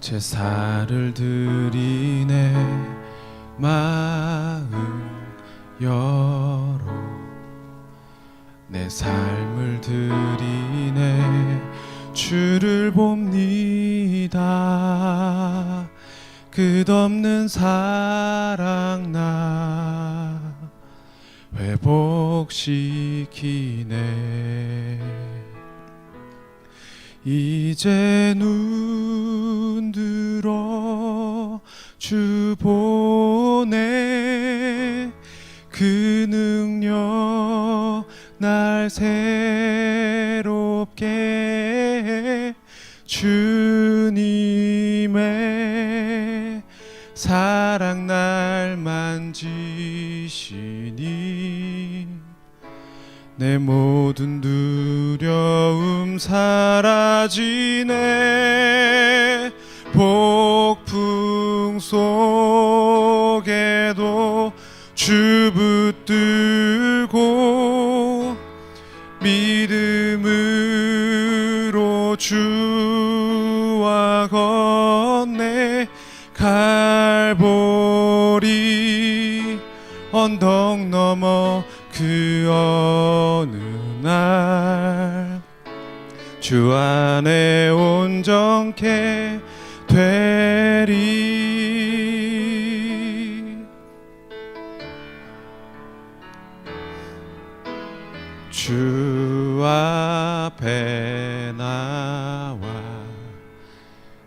제사를 드리네 마음 열어 내 삶을 드리네 주를 봅니다. 끝없는 사랑 나 회복시키네. 이제 눈 들어 주 보네. 그 능력 날 새롭게 해. 주님의 사랑 날 만지시니 내 모든 두려움 사라지네. 폭풍 속에도 주 붙들고 믿음으로 주와 건네. 갈보리 언덕 넘어 그 어느 날 주 안에 온전케 되리. 주 앞에 나와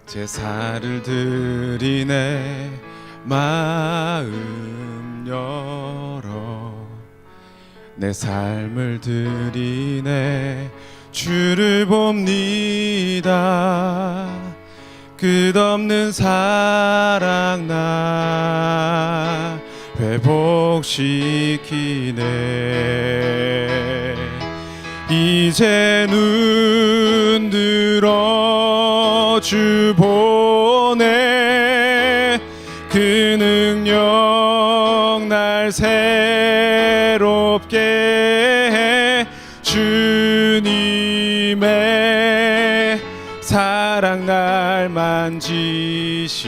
제사를 드리네. 마음 열어 내 삶을 드리네. 주를 봅니다. 끝없는 사랑 나 회복시키네. 이제 눈 들어 주 보네. 그 능력 날 새롭게 해. 주님의 사랑 날 만지시니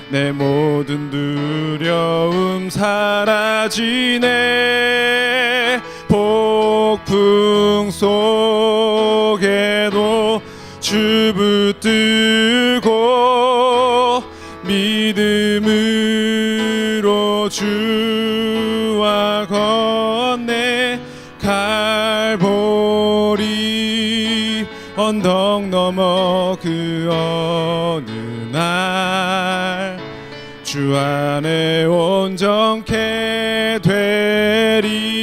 내 모든 두려움 사라지네. 폭풍 속에도 주 붙들고 믿음으로 주와 건네. 갈보리 언덕 넘어 그 어느 날 주 안에 온전케 되리.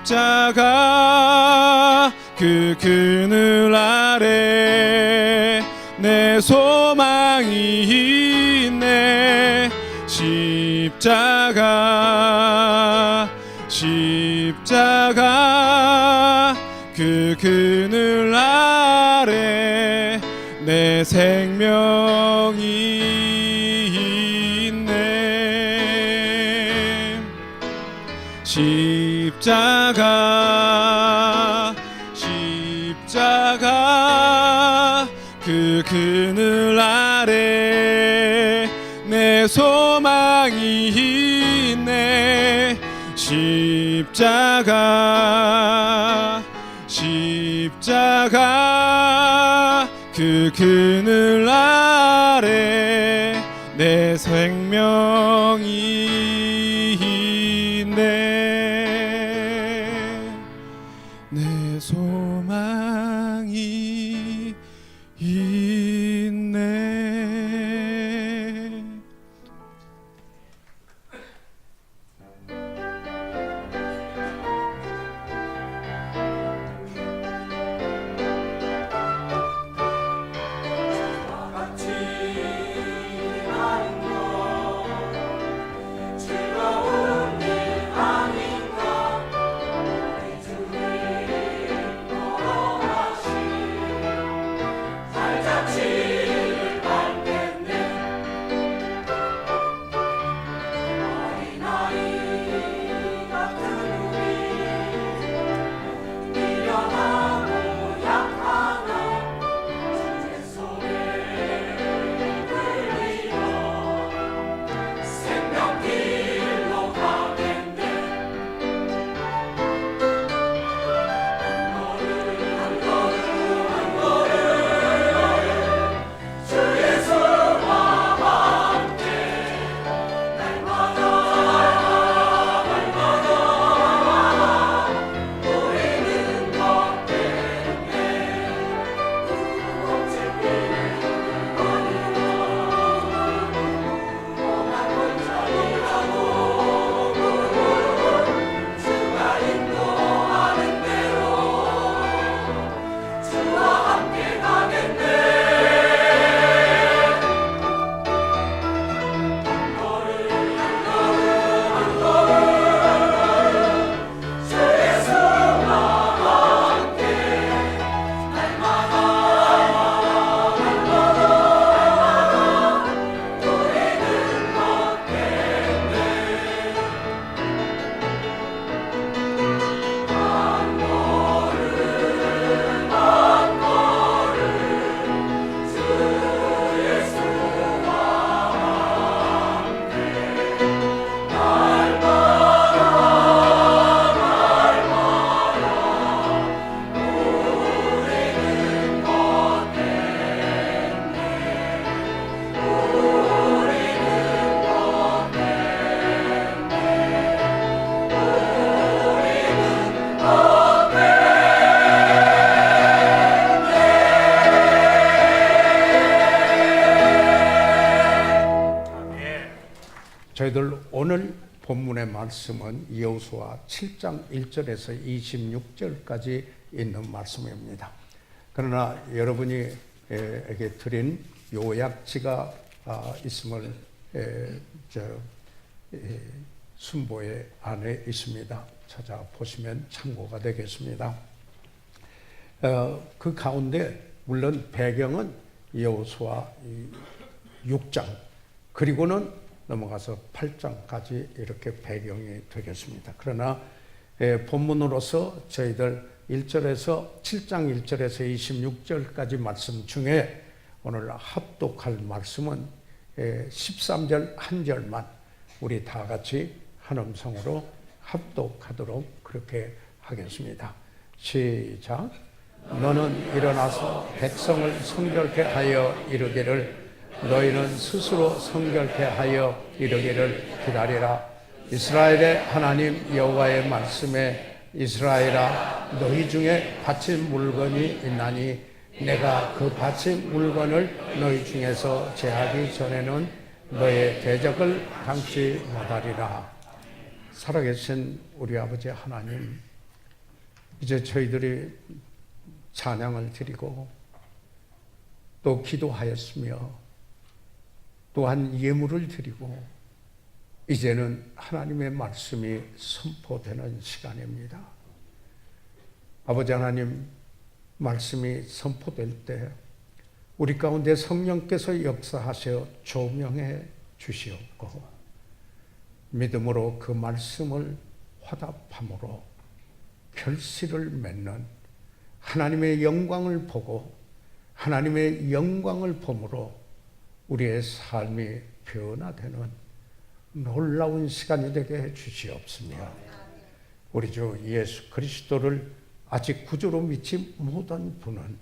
십자가 그 그늘 아래 내 소망이 있네. 십자가 그 그늘 아래 내 생명이 있네. 십자가 그 그늘 아래 내 소망이 있네. 십자가 그 그늘 아래 내 생명이 있네. 내 소망이 있네. 즐거운 일 하며 저희들 오늘 본문의 말씀은 여호수아 7장 1절에서 26절까지 있는 말씀입니다. 그러나 여러분이 에게 드린 요약지가 있음을 순보의 안에 있습니다. 찾아보시면 참고가 되겠습니다. 그 가운데 물론 배경은 여호수아 6장 그리고는 넘어가서 8장까지 이렇게 배경이 되겠습니다. 그러나 본문으로서 저희들 1절에서 7장 1절에서 26절까지 말씀 중에 오늘 합독할 말씀은 13절 한 절만 우리 다 같이 한 음성으로 합독하도록 그렇게 하겠습니다. 시작. 너는 일어나서 백성을 성결케 하여 이르기를 너희는 스스로 성결케 하여 이르기를 기다리라. 이스라엘의 하나님 여호와의 말씀에 이스라엘아 너희 중에 바친 물건이 있나니 내가 그 바친 물건을 너희 중에서 제하기 전에는 너의 대적을 당치 못하리라. 살아계신 우리 아버지 하나님, 이제 저희들이 찬양을 드리고 또 기도하였으며 또한 예물을 드리고 이제는 하나님의 말씀이 선포되는 시간입니다. 아버지 하나님, 말씀이 선포될 때 우리 가운데 성령께서 역사하셔 조명해 주시옵고 믿음으로 그 말씀을 화답함으로 결실을 맺는 하나님의 영광을 보고 하나님의 영광을 보므로 우리의 삶이 변화되는 놀라운 시간이 되게 해 주시옵소며 우리 주 예수 그리스도를 아직 구주로 믿지 못한 분은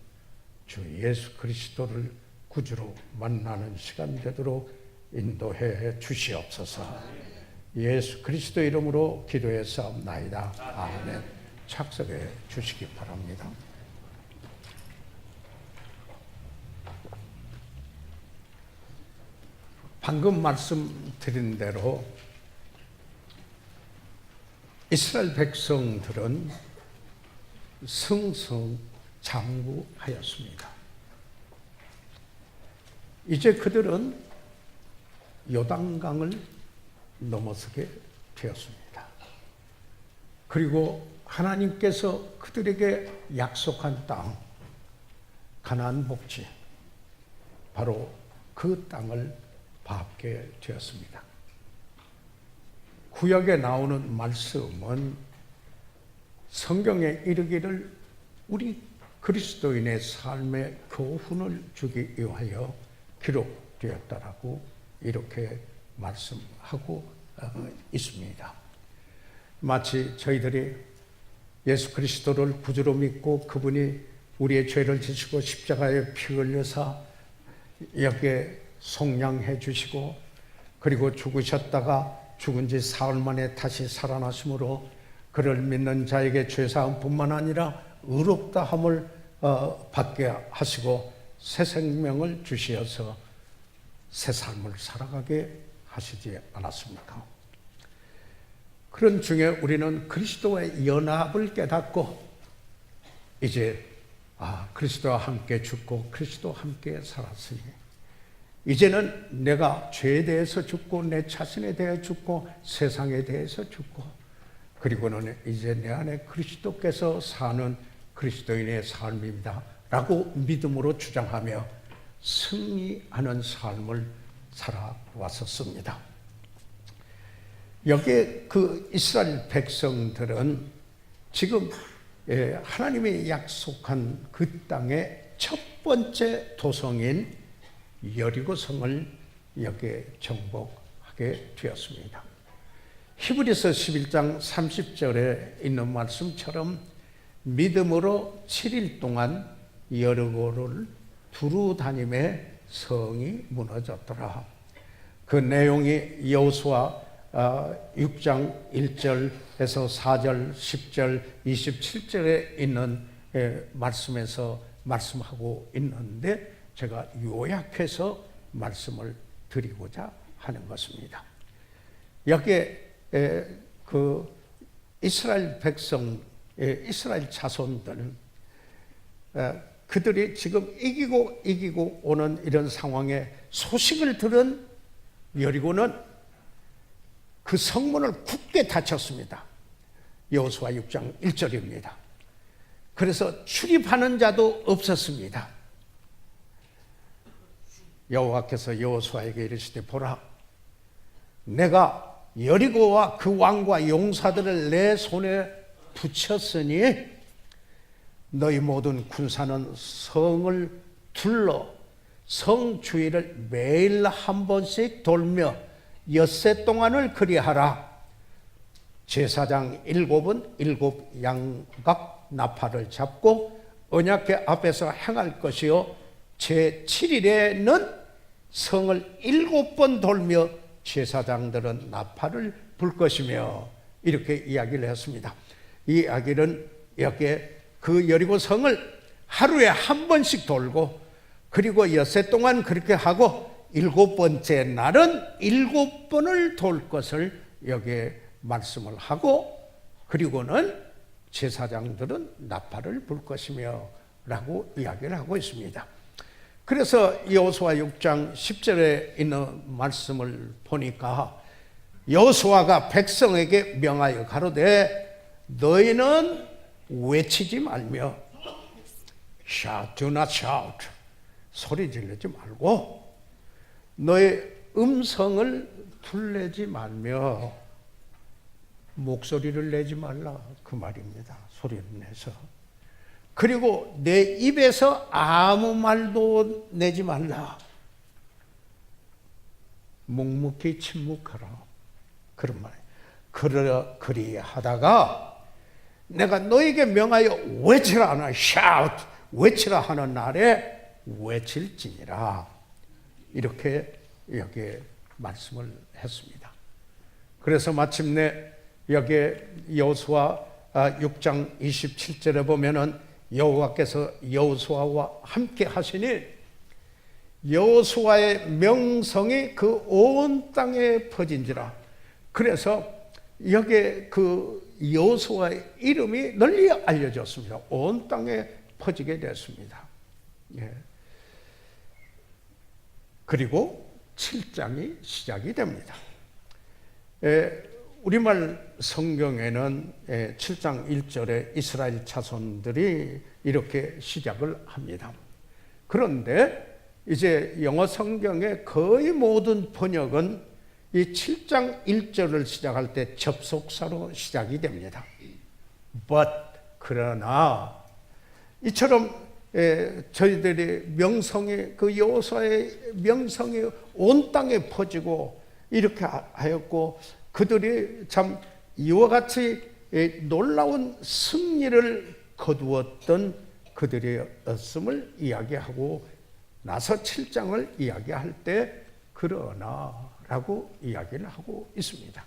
주 예수 그리스도를 구주로 만나는 시간 되도록 인도해 주시옵소서. 예수 그리스도 이름으로 기도해 싸움나이다. 아멘. 착석해 주시기 바랍니다. 방금 말씀드린 대로 이스라엘 백성들은 승승장구하였습니다. 이제 그들은 요단강을 넘어서게 되었습니다. 그리고 하나님께서 그들에게 약속한 땅, 가나안 복지, 바로 그 땅을 밟게 되었습니다. 구약에 나오는 말씀은 성경에 이르기를 우리 그리스도인의 삶의 교훈을 주기 위하여 기록되었다라고 이렇게 말씀하고 있습니다. 마치 저희들이 예수 그리스도를 구주로 믿고 그분이 우리의 죄를 지시고 십자가에 피 흘려서 여기에 속량해 주시고 그리고 죽으셨다가 죽은 지 사흘 만에 다시 살아나심으로 그를 믿는 자에게 죄사함뿐만 아니라 의롭다함을 받게 하시고 새 생명을 주시어서 새 삶을 살아가게 하시지 않았습니까? 그런 중에 우리는 그리스도와의 연합을 깨닫고 이제 그리스도와 함께 죽고 그리스도와 함께 살았으니 이제는 내가 죄에 대해서 죽고 내 자신에 대해 죽고 세상에 대해서 죽고 그리고는 이제 내 안에 그리스도께서 사는 그리스도인의 삶입니다 라고 믿음으로 주장하며 승리하는 삶을 살아왔었습니다. 여기에 그 이스라엘 백성들은 지금 하나님이 약속한 그 땅의 첫 번째 도성인 여리고성을 여기에 정복하게 되었습니다. 히브리서 11장 30절에 있는 말씀처럼 믿음으로 7일 동안 여리고를 두루 다님에 성이 무너졌더라. 그 내용이 여호수아 6장 1절에서 4절, 10절, 27절에 있는 말씀에서 말씀하고 있는데 제가 요약해서 말씀을 드리고자 하는 것입니다. 여기에 그 이스라엘 백성, 이스라엘 자손들은 그들이 지금 이기고 오는 이런 상황에 소식을 들은 여리고는 그 성문을 굳게 닫혔습니다. 여호수아 6장 1절입니다. 그래서 출입하는 자도 없었습니다. 여호와께서 여호수아에게 이르시되 보라, 내가 여리고와 그 왕과 용사들을 내 손에 붙였으니 너희 모든 군사는 성을 둘러 성 주위를 매일 한 번씩 돌며 엿새 동안을 그리하라. 제사장 7은 7 양각 나팔을 잡고 언약궤 앞에서 행할 것이요 제7일에는 성을 7번 돌며 제사장들은 나팔을 불 것이며 이렇게 이야기를 했습니다. 이 이야기는 여기에 그 여리고 성을 하루에 한 번씩 돌고 그리고 엿새 동안 그렇게 하고 7번째 날은 7번을 돌 것을 여기에 말씀을 하고 그리고는 제사장들은 나팔을 불 것이며 라고 이야기를 하고 있습니다. 그래서 여호수아 6장 10절에 있는 말씀을 보니까 여호수아가 백성에게 명하여 가로되 너희는 외치지 말며 shout, do not shout 소리 지르지 말고 너의 음성을 둘내지 말며 목소리를 내지 말라 그 말입니다. 소리를 내서 그리고 내 입에서 아무 말도 내지 말라. 묵묵히 침묵하라. 그런 말이에요. 그리하다가 내가 너에게 명하여 외치라 하나 shout 외치라 하는 날에 외칠지니라. 이렇게 여기에 말씀을 했습니다. 그래서 마침내 여기에 여호수아 6장 27절에 보면은 여호와께서 여호수아와 함께 하시니 여호수아의 명성이 그 온 땅에 퍼진지라. 그래서 여기에 그 여호수아의 이름이 널리 알려졌습니다. 온 땅에 퍼지게 됐습니다. 예. 그리고 7장이 시작이 됩니다. 우리말 성경에는 7장 1절에 이스라엘 자손들이 이렇게 시작을 합니다. 그런데 이제 영어 성경의 거의 모든 번역은 이 7장 1절을 시작할 때 접속사로 시작이 됩니다. But 그러나 이처럼 저희들이 명성이 그 여호수아의 명성이 온 땅에 퍼지고 이렇게 하였고 그들이 참 이와 같이 놀라운 승리를 거두었던 그들이었음을 이야기하고 나서 7장을 이야기할 때 그러나라고 이야기를 하고 있습니다.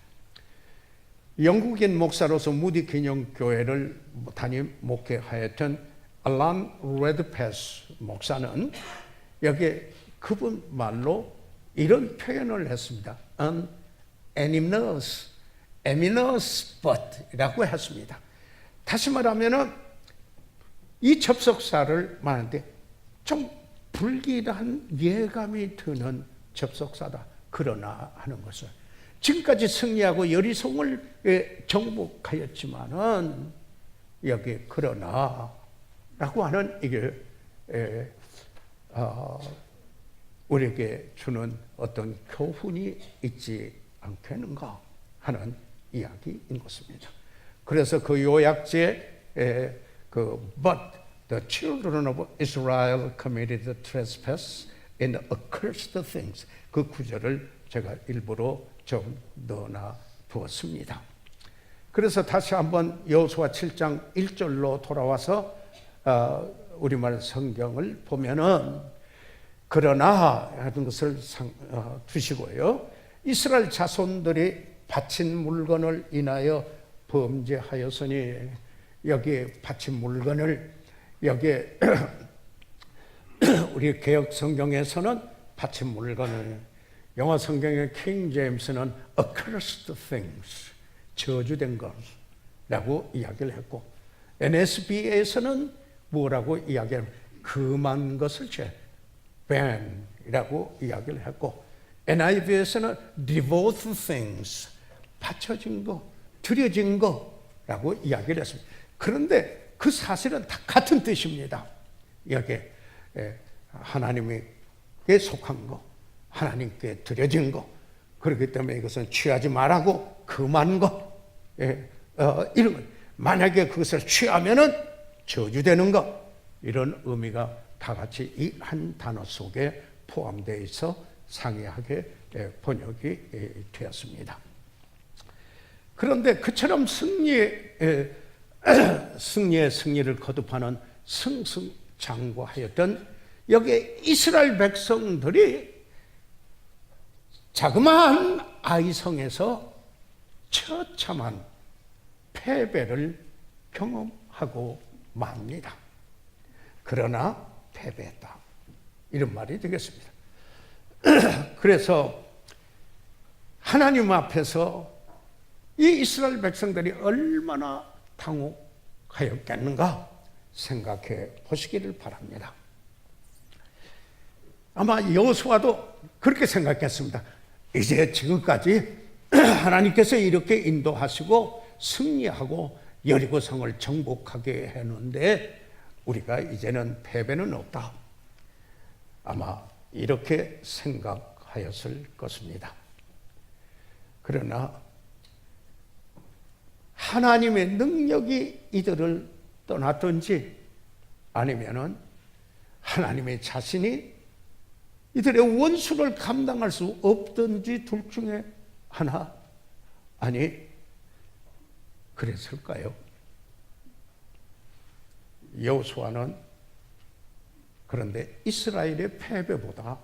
영국인 목사로서 무디 기념교회를 담임 목회하였던 알란 레드패스 목사는 여기 그분 말로 이런 표현을 했습니다. An eminence spot이라고 했습니다. 다시 말하면은 이 접속사를 말하는데 좀 불길한 예감이 드는 접속사다. 그러나 하는 것은 지금까지 승리하고 여리송을 정복하였지만은 여기 그러나라고 하는 이게 우리에게 주는 어떤 교훈이 있지 않겠는가 하는 이야기인 것입니다. 그래서 그 요약지에 but the children of Israel committed the trespass and accursed things 그 구절을 제가 일부러 좀 넣어놔 두었습니다. 그래서 다시 한번 여호수아 7장 1절로 돌아와서 우리말 성경을 보면은 그러나 하는 것을 두시고요. 이스라엘 자손들이 바친 물건을 인하여 범죄하였으니 여기 바친 물건을 여기에 우리 개혁 성경에서는 바친 물건을 영어 성경의 킹 제임스는 accursed things, 저주된 것이라고 이야기를 했고, NSB에서는 뭐라고 이야기하면 금한 것을 ban이라고 이야기를 했고, NIV에서는 devote things, 바쳐진 거, 드려진 거라고 이야기를 했습니다. 그런데 그 사실은 다 같은 뜻입니다. 여기 하나님께 속한 거, 하나님께 드려진 거, 그렇기 때문에 이것은 취하지 말라고 금한 거, 이런 거. 만약에 그것을 취하면은 저주되는 거, 이런 의미가 다 같이 이 한 단어 속에 포함되어 있어 상이하게 번역이 되었습니다. 그런데 그처럼 승리의 승리를 거듭하는 승승장구하였던 여기에 이스라엘 백성들이 자그마한 아이성에서 처참한 패배를 경험하고 맙니다. 그러나 패배했다, 이런 말이 되겠습니다. 그래서 하나님 앞에서 이 이스라엘 백성들이 얼마나 당혹하였겠는가 생각해 보시기를 바랍니다. 아마 여호수아도 그렇게 생각했습니다. 이제 지금까지 하나님께서 이렇게 인도하시고 승리하고 여리고성을 정복하게 했는데 우리가 이제는 패배는 없다, 아마 이렇게 생각하였을 것입니다. 그러나 하나님의 능력이 이들을 떠났든지 아니면은 하나님의 자신이 이들의 원수를 감당할 수 없든지 둘 중에 하나, 아니 그랬을까요? 여호수아는 그런데 이스라엘의 패배보다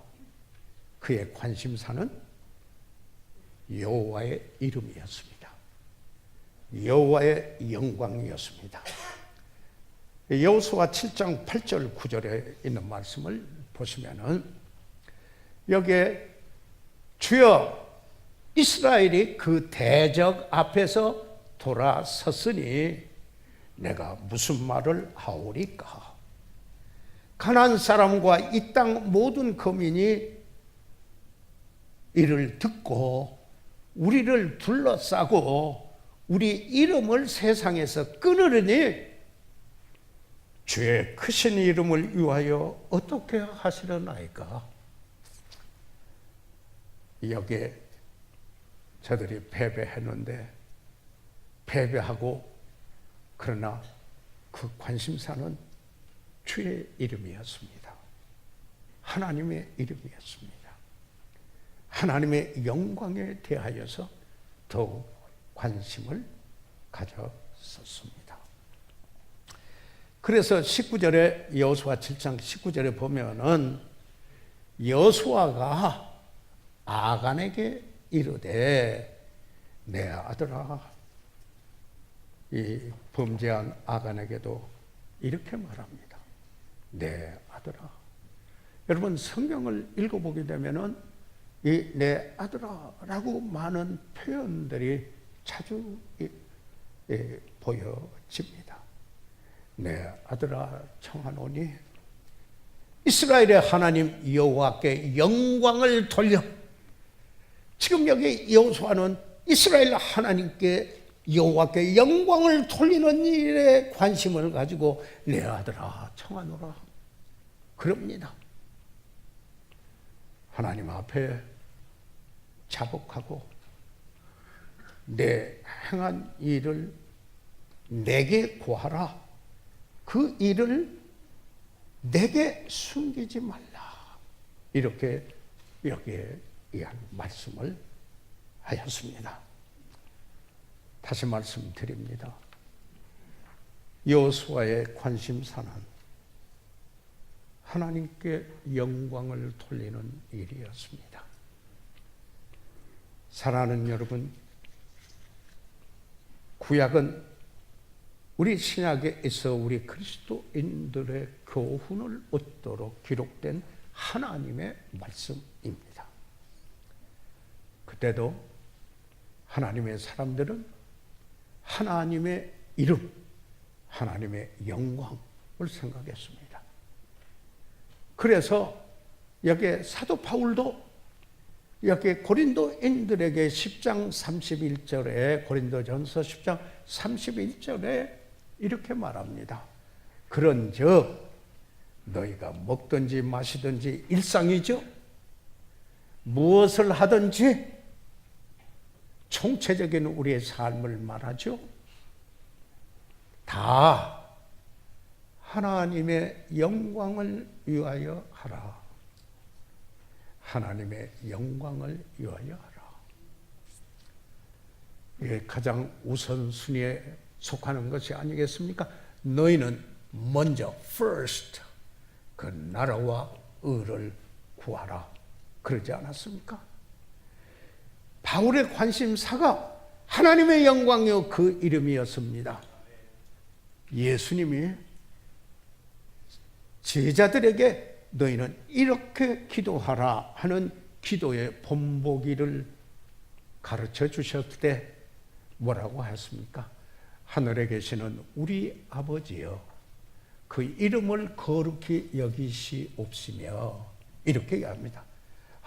그의 관심사는 여호와의 이름이었습니다. 여호와의 영광이었습니다. 여호수아 7장 8절 9절에 있는 말씀을 보시면은 여기에 주여 이스라엘이 그 대적 앞에서 돌아섰으니 내가 무슨 말을 하오리까? 가나안 사람과 이 땅 모든 거민이 이를 듣고 우리를 둘러싸고 우리 이름을 세상에서 끊으려니 주의 크신 이름을 위하여 어떻게 하시려나이까? 여기에 저들이 패배했는데 패배하고 그러나 그 관심사는 주의 이름이었습니다. 하나님의 이름이었습니다. 하나님의 영광에 대하여서 더욱 관심을 가졌었습니다. 그래서 19절에 여호수아 7장 19절에 보면은 여호수아가 아간에게 이르되 내 아들아, 이 범죄한 아간에게도 이렇게 말합니다. 내 아들아. 여러분 성경을 읽어보게 되면은 이 내 아들아라고 많은 표현들이 자주 보여집니다. 내 아들아 청하노니 이스라엘의 하나님 여호와께 영광을 돌려. 지금 여기 여호수아는 이스라엘 하나님께 여호와께 영광을 돌리는 일에 관심을 가지고 내 아들아 청하노라 그럽니다. 하나님 앞에 자복하고 내 행한 일을 내게 고하라. 그 일을 내게 숨기지 말라. 이렇게 여기에 의한 말씀을 하였습니다. 다시 말씀드립니다. 여호수아의 관심사는 하나님께 영광을 돌리는 일이었습니다. 사랑하는 여러분, 구약은 우리 신약에 있어 우리 그리스도인들의 교훈을 얻도록 기록된 하나님의 말씀입니다. 그때도 하나님의 사람들은 하나님의 이름, 하나님의 영광을 생각했습니다. 그래서 여기 사도 바울도 여기 고린도인들에게 10장 31절에 고린도전서 10장 31절에 이렇게 말합니다. 그런즉 너희가 먹든지 마시든지 일상이죠. 무엇을 하든지 총체적인 우리의 삶을 말하죠. 다 하나님의 영광을 위하여 하라. 하나님의 영광을 위하여 하라. 이게 가장 우선순위에 속하는 것이 아니겠습니까? 너희는 먼저 first 그 나라와 의를 구하라. 그러지 않았습니까? 바울의 관심사가 하나님의 영광이요 그 이름이었습니다. 예수님이 제자들에게 너희는 이렇게 기도하라 하는 기도의 본보기를 가르쳐 주셨을 때 뭐라고 하였습니까? 하늘에 계시는 우리 아버지여 그 이름을 거룩히 여기시옵시며 이렇게 얘기합니다.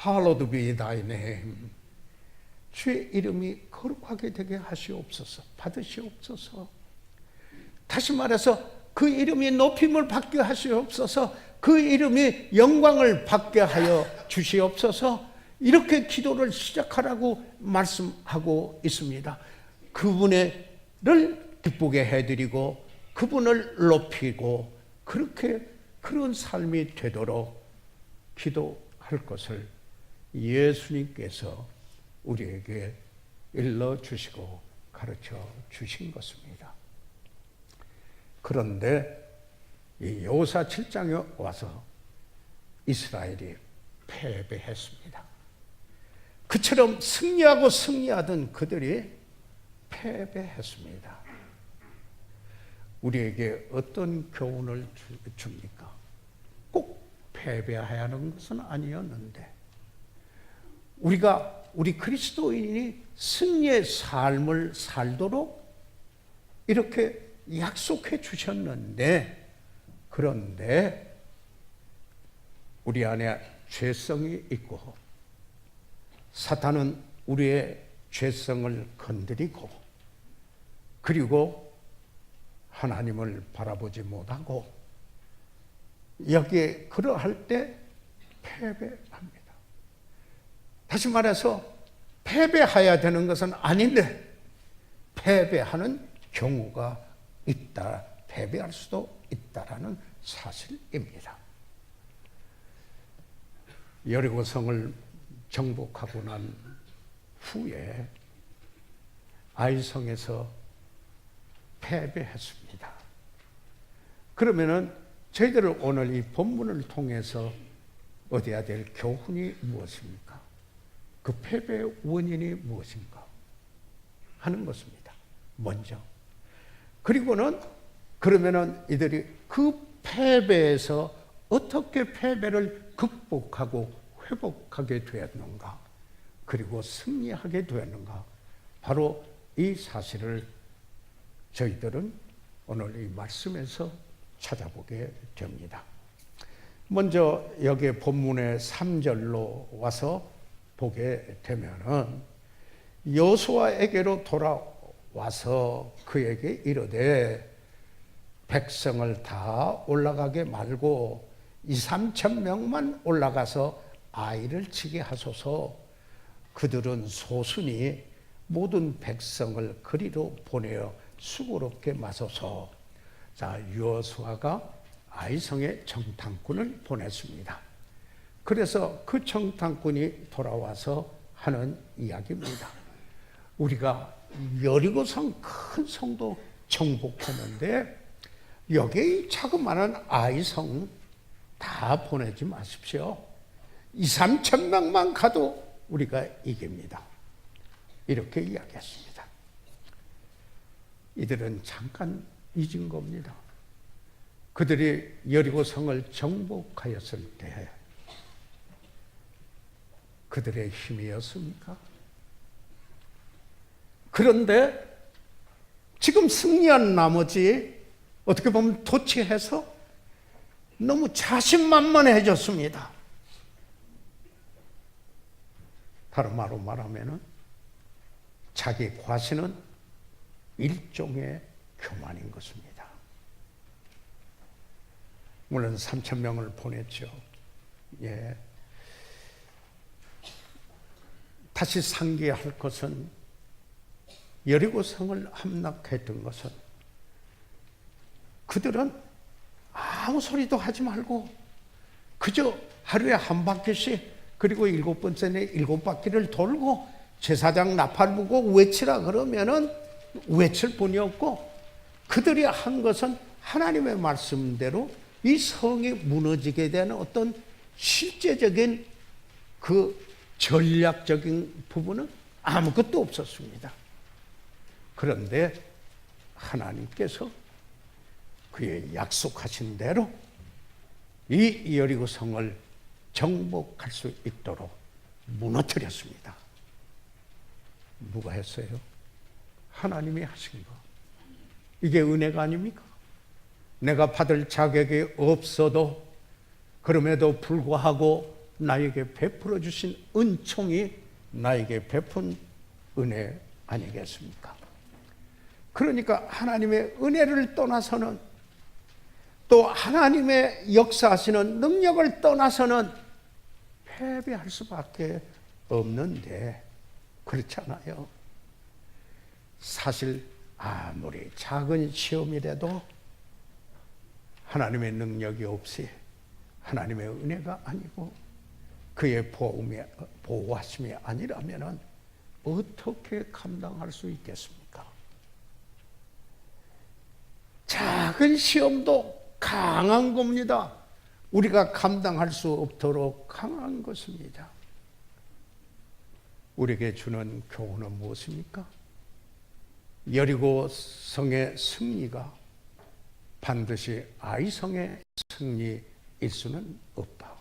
Hallowed be thy name. 주의 이름이 거룩하게 되게 하시옵소서. 받으시옵소서. 다시 말해서 그 이름이 높임을 받게 하시옵소서. 그 이름이 영광을 받게 하여 주시옵소서. 이렇게 기도를 시작하라고 말씀하고 있습니다. 그분을 기쁘게 해드리고 그분을 높이고 그렇게 그런 삶이 되도록 기도할 것을 예수님께서 우리에게 일러주시고 가르쳐 주신 것입니다. 그런데 이 여호수아 7장에 와서 이스라엘이 패배했습니다. 그처럼 승리하고 승리하던 그들이 패배했습니다. 우리에게 어떤 교훈을 줍니까? 꼭 패배해야 하는 것은 아니었는데 우리 그리스도인이 승리의 삶을 살도록 이렇게 약속해 주셨는데 그런데 우리 안에 죄성이 있고 사탄은 우리의 죄성을 건드리고 그리고 하나님을 바라보지 못하고 여기에 그러할 때 패배합니다. 다시 말해서 패배해야 되는 것은 아닌데 패배하는 경우가 있다. 패배할 수도 있다라는 사실입니다. 여리고성을 정복하고 난 후에 아이성에서 패배했습니다. 그러면은 저희들은 오늘 이 본문을 통해서 얻어야 될 교훈이 무엇입니까? 그 패배의 원인이 무엇인가 하는 것입니다. 먼저. 그리고는 그러면은 이들이 그 패배에서 어떻게 패배를 극복하고 회복하게 되었는가? 그리고 승리하게 되었는가? 바로 이 사실을 저희들은 오늘 이 말씀에서 찾아보게 됩니다. 먼저 여기 본문의 3절로 와서 보게 되면은 여호수아에게로 돌아와서 그에게 이르되 백성을 다 올라가게 말고 2-3천 명만 올라가서 아이를 치게 하소서. 그들은 소순이 모든 백성을 그리로 보내어 수고롭게 마소서. 자, 여호수아가 아이성에 정탐꾼을 보냈습니다. 그래서 그 정탐꾼이 돌아와서 하는 이야기입니다. 우리가 여리고성 큰 성도 정복했는데 여기 자그마한 아이성 다 보내지 마십시오. 2-3천 명만 가도 우리가 이깁니다. 이렇게 이야기했습니다. 이들은 잠깐 잊은 겁니다. 그들이 여리고성을 정복하였을 때 그들의 힘이었습니까? 그런데 지금 승리한 나머지 어떻게 보면 도취해서 너무 자신만만해졌습니다. 다른 말로 말하면 자기 과시는 일종의 교만인 것입니다. 물론 3,000명을 보냈죠. 예. 다시 상기할 것은 여리고성을 함락했던 것은 그들은 아무 소리도 하지 말고 그저 하루에 한 바퀴씩 그리고 7번째는 7바퀴를 돌고 제사장 나팔 불고 외치라 그러면은 외칠 뿐이었고 그들이 한 것은 하나님의 말씀대로 이 성이 무너지게 되는 어떤 실제적인 그 전략적인 부분은 아무것도 없었습니다. 그런데 하나님께서 그의 약속하신 대로 이 여리고 성을 정복할 수 있도록 무너뜨렸습니다. 누가 했어요? 하나님이 하신 거. 이게 은혜가 아닙니까? 내가 받을 자격이 없어도 그럼에도 불구하고 나에게 베풀어 주신 은총이 나에게 베푼 은혜 아니겠습니까? 그러니까 하나님의 은혜를 떠나서는 또 하나님의 역사하시는 능력을 떠나서는 패배할 수밖에 없는데 그렇잖아요. 사실 아무리 작은 시험이라도 하나님의 능력이 없이 하나님의 은혜가 아니고 그의 보호하심이 아니라면 어떻게 감당할 수 있겠습니까? 작은 시험도 강한 겁니다. 우리가 감당할 수 없도록 강한 것입니다. 우리에게 주는 교훈은 무엇입니까? 여리고 성의 승리가 반드시 아이성의 승리일 수는 없다.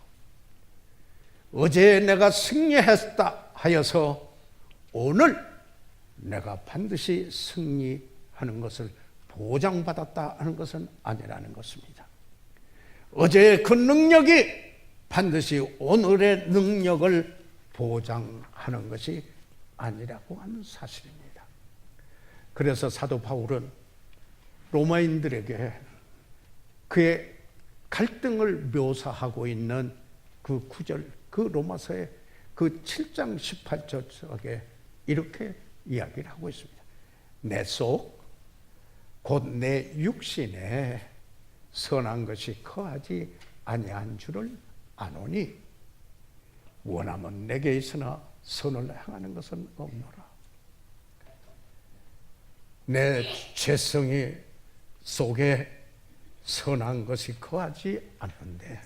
어제 내가 승리했다 하여서 오늘 내가 반드시 승리하는 것을 보장받았다 하는 것은 아니라는 것입니다. 어제의 그 능력이 반드시 오늘의 능력을 보장하는 것이 아니라고 하는 사실입니다. 그래서 사도 바울은 로마인들에게 그의 갈등을 묘사하고 있는 그 구절, 그 로마서의 그 7장 18절 속에 이렇게 이야기를 하고 있습니다. 내 속, 곧 내 육신에 선한 것이 거하지 아니한 줄을 아노니 원함은 내게 있으나 선을 행하는 것은 없노라. 내 죄성이 속에 선한 것이 거하지 않는데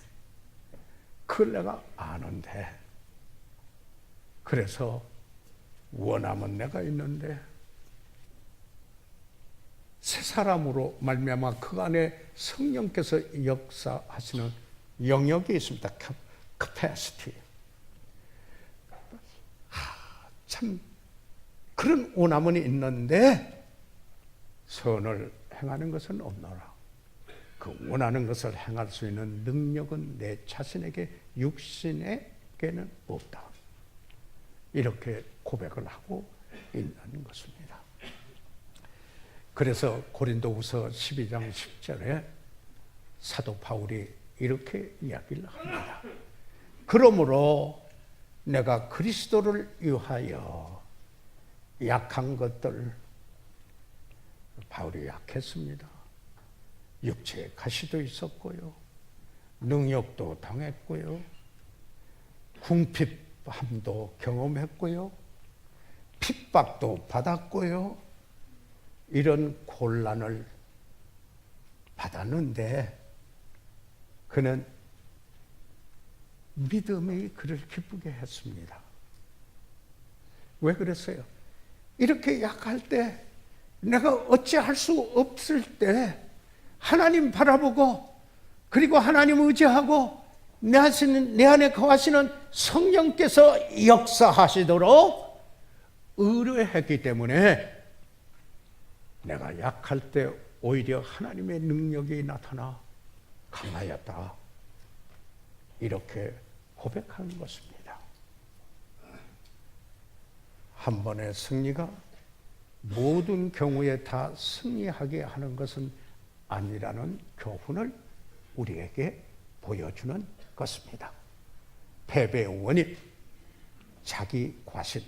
그걸 내가 아는데 그래서 원함은 내가 있는데 새 사람으로 말미암아 그 안에 성령께서 역사하시는 영역이 있습니다. capacity. 참 그런 원함은 있는데 선을 행하는 것은 없노라. 그 원하는 것을 행할 수 있는 능력은 내 자신에게 육신에게는 없다. 이렇게 고백을 하고 있는 것입니다. 그래서 고린도후서 12장 10절에 사도 바울이 이렇게 이야기를 합니다. 그러므로 내가 그리스도를 위하여 약한 것들, 바울이 약했습니다. 육체의 가시도 있었고요, 능력도 당했고요, 궁핍함도 경험했고요, 핍박도 받았고요, 이런 곤란을 받았는데 그는 믿음이 그를 기쁘게 했습니다. 왜 그랬어요? 이렇게 약할 때, 내가 어찌할 수 없을 때 하나님 바라보고 그리고 하나님 의지하고 내 안에 거하시는 성령께서 역사하시도록 의뢰했기 때문에 내가 약할 때 오히려 하나님의 능력이 나타나 강하였다. 이렇게 고백하는 것입니다. 한 번의 승리가 모든 경우에 다 승리하게 하는 것은 아니라는 교훈을 우리에게 보여주는 것입니다. 패배의 원인, 자기 과신,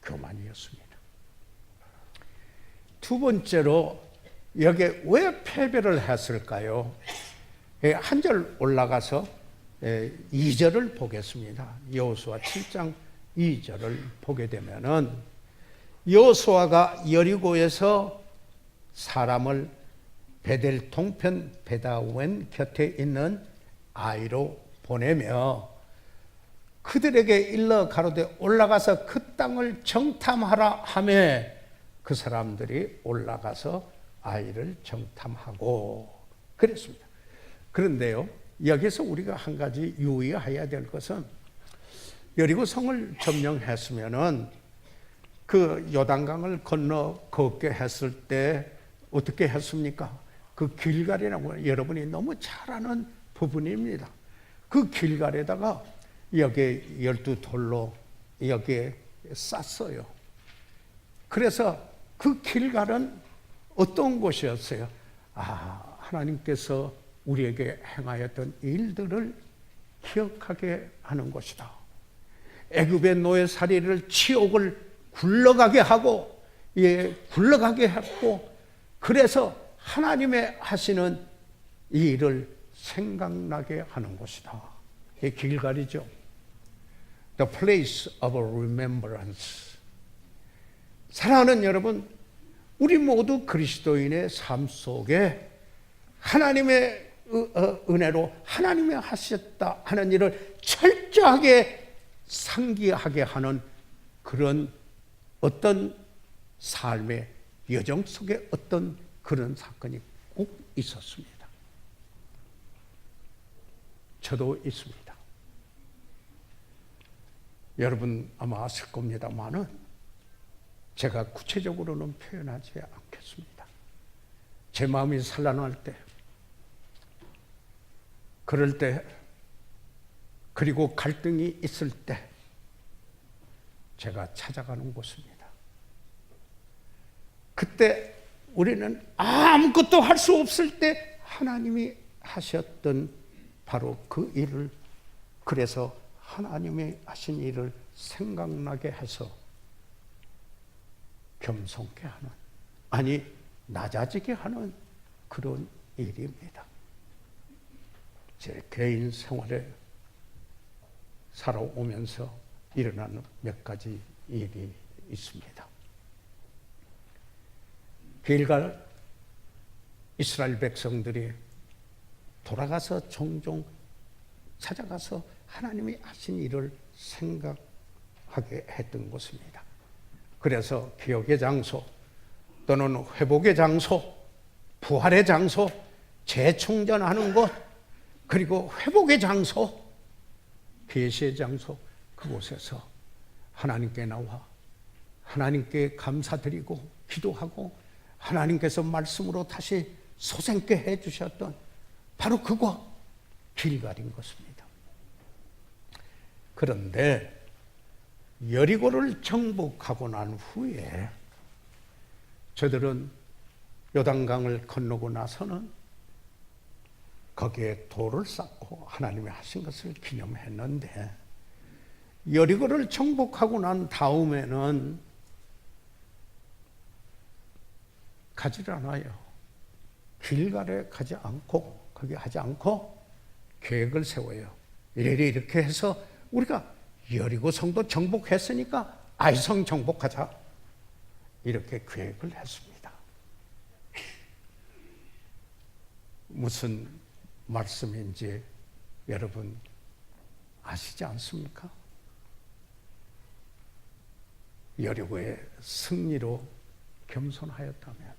교만이었습니다. 두 번째로 여기에 왜 패배를 했을까요? 한 절 올라가서 2절을 보겠습니다. 여호수아 7장 2절을 보게 되면은 여호수아가 여리고에서 사람을 베델 동편 베다웬 곁에 있는 아이로 보내며 그들에게 일러 가로되 올라가서 그 땅을 정탐하라 하며 그 사람들이 올라가서 아이를 정탐하고 그랬습니다. 그런데요, 여기서 우리가 한 가지 유의해야 될 것은 여리고 성을 점령했으면은 그 요단강을 건너 걷게 했을 때 어떻게 했습니까? 그 길갈이라고 여러분이 너무 잘 아는 부분입니다. 그 길갈에다가 여기에 12돌로 여기에 쌌어요. 그래서 그 길갈은 어떤 곳이었어요? 하나님께서 우리에게 행하였던 일들을 기억하게 하는 곳이다. 애굽의 노예살이를 치욕을 굴러가게 하고 굴러가게 했고 그래서 하나님의 하시는 이 일을 생각나게 하는 곳이다. 이 길갈이죠. The place of remembrance. 사랑하는 여러분, 우리 모두 그리스도인의 삶 속에 하나님의 은혜로 하나님이 하셨다 하는 일을 철저하게 상기하게 하는 그런 어떤 삶의 여정 속에 어떤 그런 사건이 꼭 있었습니다. 저도 있습니다. 여러분 아마 아실 겁니다만은 제가 구체적으로는 표현하지 않겠습니다. 제 마음이 산란할 때, 그럴 때, 그리고 갈등이 있을 때 제가 찾아가는 곳입니다. 그때 우리는 아무것도 할 수 없을 때 하나님이 하셨던 바로 그 일을, 그래서 하나님이 하신 일을 생각나게 해서 겸손케 하는, 아니 낮아지게 하는 그런 일입니다. 제 개인 생활에 살아오면서 일어나는 몇 가지 일이 있습니다. 길갈 이스라엘 백성들이 돌아가서 종종 찾아가서 하나님이 하신 일을 생각하게 했던 곳입니다. 그래서 기억의 장소 또는 회복의 장소, 부활의 장소, 재충전하는 곳, 그리고 회복의 장소, 계시의 장소, 그곳에서 하나님께 나와 하나님께 감사드리고 기도하고 하나님께서 말씀으로 다시 소생케 해주셨던 바로 그곳 길갈인 것입니다. 그런데 여리고를 정복하고 난 후에 저들은 요단강을 건너고 나서는 거기에 돌을 쌓고 하나님이 하신 것을 기념했는데 여리고를 정복하고 난 다음에는 가지를 않아요. 길갈에 가지 않고 거기 하지 않고 계획을 세워요. 이렇게 해서 우리가 여리고 성도 정복했으니까 아이성 정복하자, 이렇게 계획을 했습니다. 무슨 말씀인지 여러분 아시지 않습니까? 여리고의 승리로 겸손하였다면,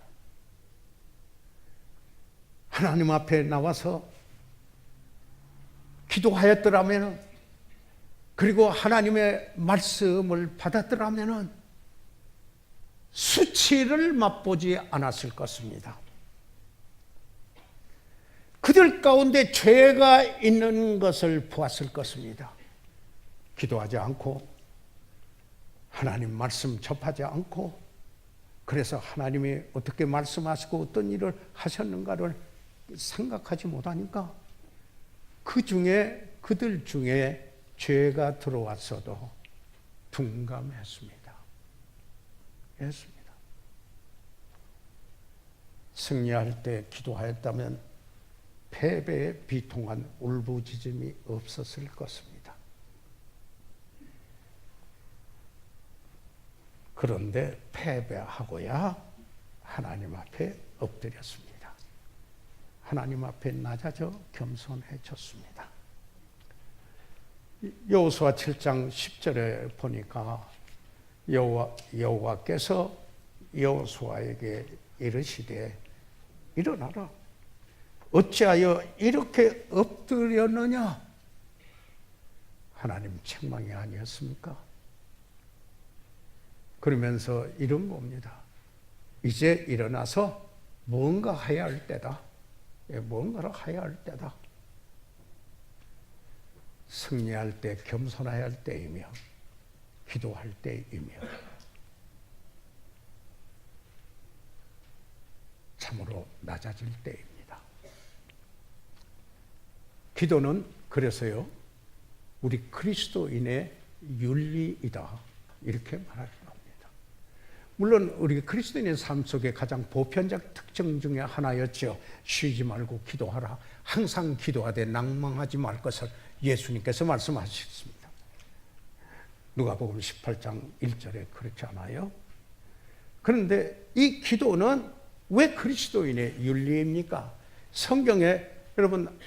하나님 앞에 나와서 기도하였더라면, 그리고 하나님의 말씀을 받았더라면 수치 치를 맛보지 않았을 것입니다. 그들 가운데 죄가 있는 것을 보았을 것입니다. 기도하지 않고 하나님 말씀 접하지 않고 그래서 하나님이 어떻게 말씀하시고 어떤 일을 하셨는가를 생각하지 못하니까 그들 중에 죄가 들어왔어도 둔감했습니다. 승리할 때 기도하였다면 패배에 비통한 울부짖음이 없었을 것입니다. 그런데 패배하고야 하나님 앞에 엎드렸습니다. 하나님 앞에 낮아져 겸손해졌습니다. 여호수아 7장 10절에 보니까 여호와께서 여호수아에게 이르시되 일어나라. 어찌하여 이렇게 엎드렸느냐? 하나님 책망이 아니었습니까? 그러면서 이런 겁니다. 이제 일어나서 뭔가 해야 할 때다. 뭔가를 해야 할 때다. 승리할 때 겸손해야 할 때이며 기도할 때이며 참으로 낮아질 때입니다. 기도는 그래서요 우리 그리스도인의 윤리이다 이렇게 말할 겁니다. 물론 우리 그리스도인의 삶 속에 가장 보편적 특징 중에 하나였죠. 쉬지 말고 기도하라. 항상 기도하되 낭망하지 말 것을 예수님께서 말씀하셨습니다. 누가복음 18장 1절에 그렇지 않아요? 그런데 이 기도는 왜 그리스도인의 윤리입니까? 성경에 여러분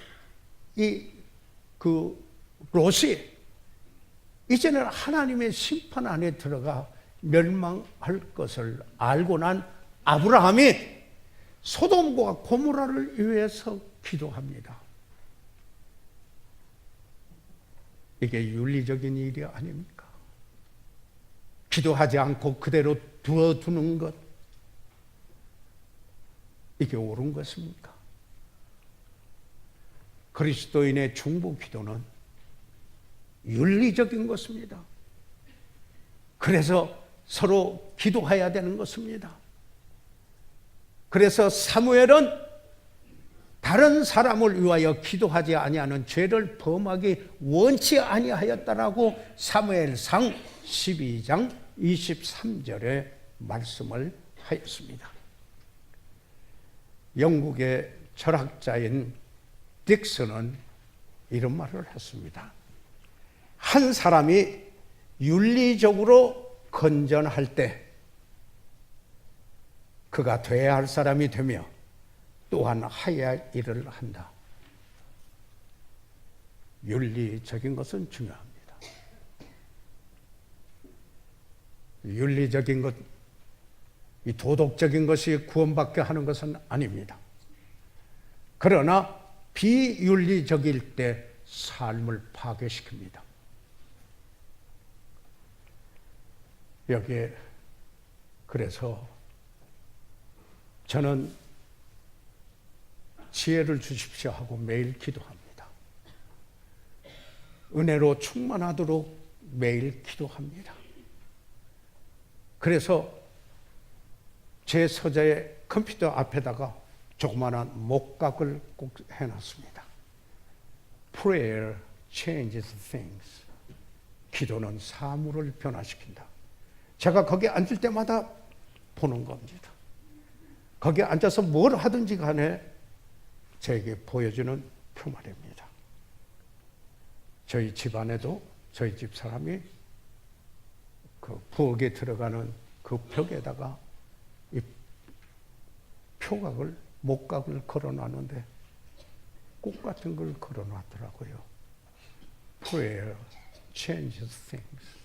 롯이 이제는 하나님의 심판 안에 들어가 멸망할 것을 알고 난 아브라함이 소돔과 고모라를 위해서 기도합니다. 이게 윤리적인 일이 아닙니까? 기도하지 않고 그대로 두어두는 것, 이게 옳은 것입니까? 그리스도인의 중보 기도는 윤리적인 것입니다. 그래서 서로 기도해야 되는 것입니다. 그래서 사무엘은 다른 사람을 위하여 기도하지 아니하는 죄를 범하기 원치 아니하였다라고 사무엘상 12장 23절에 말씀을 하였습니다. 영국의 철학자인 딕슨은 이런 말을 했습니다. 한 사람이 윤리적으로 건전할 때 그가 돼야 할 사람이 되며 또한 해야 할 일을 한다. 윤리적인 것은 중요합니다. 윤리적인 것, 이 도덕적인 것이 구원받게 하는 것은 아닙니다. 그러나 비윤리적일 때 삶을 파괴시킵니다. 여기에 그래서 저는 지혜를 주십시오 하고 매일 기도합니다. 은혜로 충만하도록 매일 기도합니다. 그래서 제 서재의 컴퓨터 앞에다가 조그마한 목각을 꼭 해놨습니다. Prayer changes things. 기도는 사물을 변화시킨다. 제가 거기 앉을 때마다 보는 겁니다. 거기에 앉아서 뭘 하든지 간에 저에게 보여주는 표말입니다. 저희 집안에도 저희 집 사람이 그 부엌에 들어가는 그 벽에다가 이 표각을, 목각을 걸어놨는데 꽃 같은 걸 걸어놨더라고요. Prayer changes things.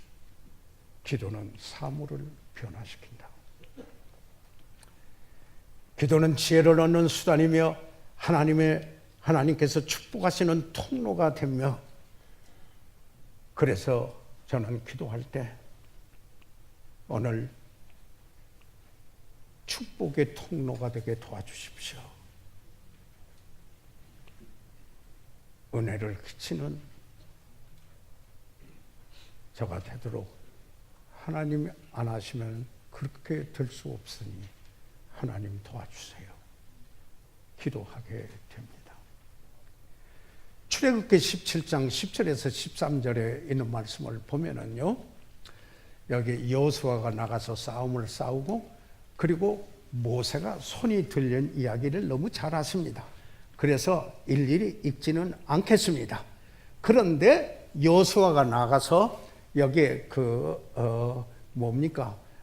기도는 사물을 변화시킨다. 기도는 지혜를 얻는 수단이며 하나님께서 축복하시는 통로가 되며, 그래서 저는 기도할 때 오늘 축복의 통로가 되게 도와주십시오. 은혜를 끼치는 저가 되도록 하나님이 안 하시면 그렇게 될 수 없으니 하나님 도와주세요. 기도하게 됩니다. 출애굽기 17장 10절에서 13절에 있는 말씀을 보면은요, 여기 여호수아가 나가서 싸움을 싸우고 그리고 모세가 손이 들린 이야기를 너무 잘 하십니다. 그래서 일일이 읽지는 않겠습니다. 그런데 여호수아가 나가서 여기에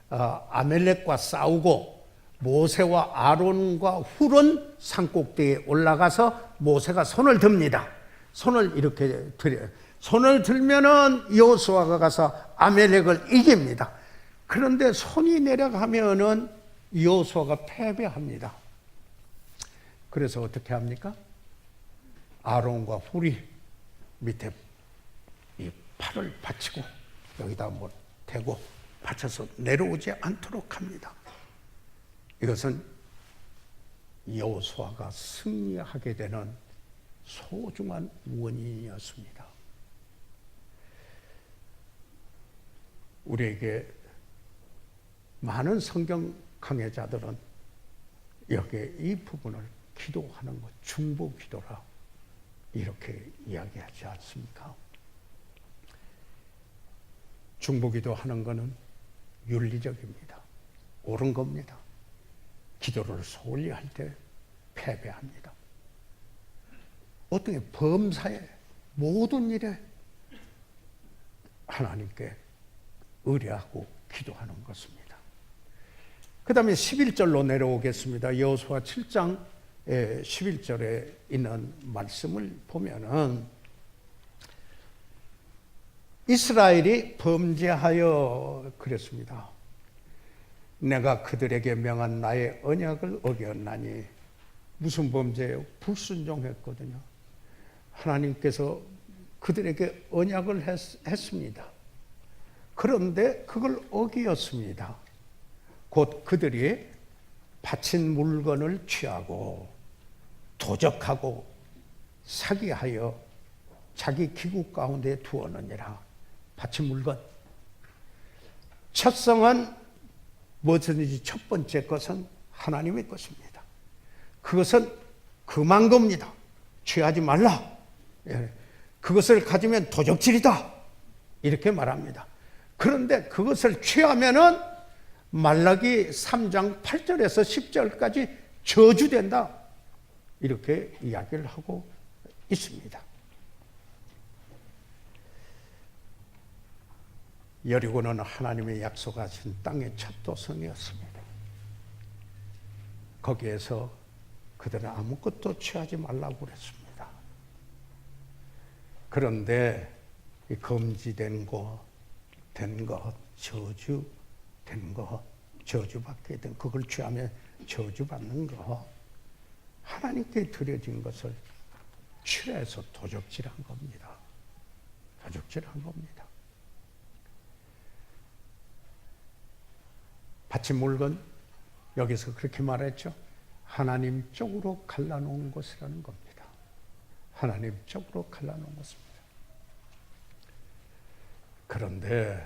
아멜렉과 싸우고 모세와 아론과 훌은 산꼭대기에 올라가서 모세가 손을 듭니다. 손을 이렇게 들여요. 손을 들면은 여호수아가 가서 아멜렉을 이깁니다. 그런데 손이 내려가면은 여호수아가 패배합니다. 그래서 어떻게 합니까? 아론과 훌이 밑에 이 팔을 받치고 여기다 뭐 대고 받쳐서 내려오지 않도록 합니다. 이것은 여호수아가 승리하게 되는 소중한 원인이었습니다. 우리에게 많은 성경 강해자들은 여기에 이 부분을 기도하는 것, 중보 기도라 이렇게 이야기하지 않습니까? 중보 기도하는 것은 윤리적입니다. 옳은 겁니다. 기도를 소홀히 할 때 패배합니다. 어떤 게 범사에 모든 일에 하나님께 의뢰하고 기도하는 것입니다. 그 다음에 11절로 내려오겠습니다. 여호수아 7장 11절에 있는 말씀을 보면은 이스라엘이 범죄하여 그랬습니다. 내가 그들에게 명한 나의 언약을 어겼나니. 무슨 범죄예요? 불순종했거든요. 하나님께서 그들에게 언약을 했습니다. 그런데 그걸 어기었습니다. 곧 그들이 바친 물건을 취하고 도적하고 사기하여 자기 기구 가운데 두었느니라. 바친 물건. 첫성은 무엇이든지 첫 번째 것은 하나님의 것입니다. 그것은 금한 겁니다. 취하지 말라. 그것을 가지면 도적질이다. 이렇게 말합니다. 그런데 그것을 취하면은 말라기 3장 8절에서 10절까지 저주된다. 이렇게 이야기를 하고 있습니다. 여리고는 하나님의 약속하신 땅의 첫 도성이었습니다. 거기에서 그들은 아무것도 취하지 말라고 그랬습니다. 그런데 이 금지된 것, 된 것, 저주된 것, 저주받게 된 그걸 취하면 저주받는 것, 하나님께 드려진 것을 취해서 도적질한 겁니다. 도적질한 겁니다. 바친 물건, 여기서 그렇게 말했죠. 하나님 쪽으로 갈라놓은 것이라는 겁니다. 하나님 쪽으로 갈라놓은 것입니다. 그런데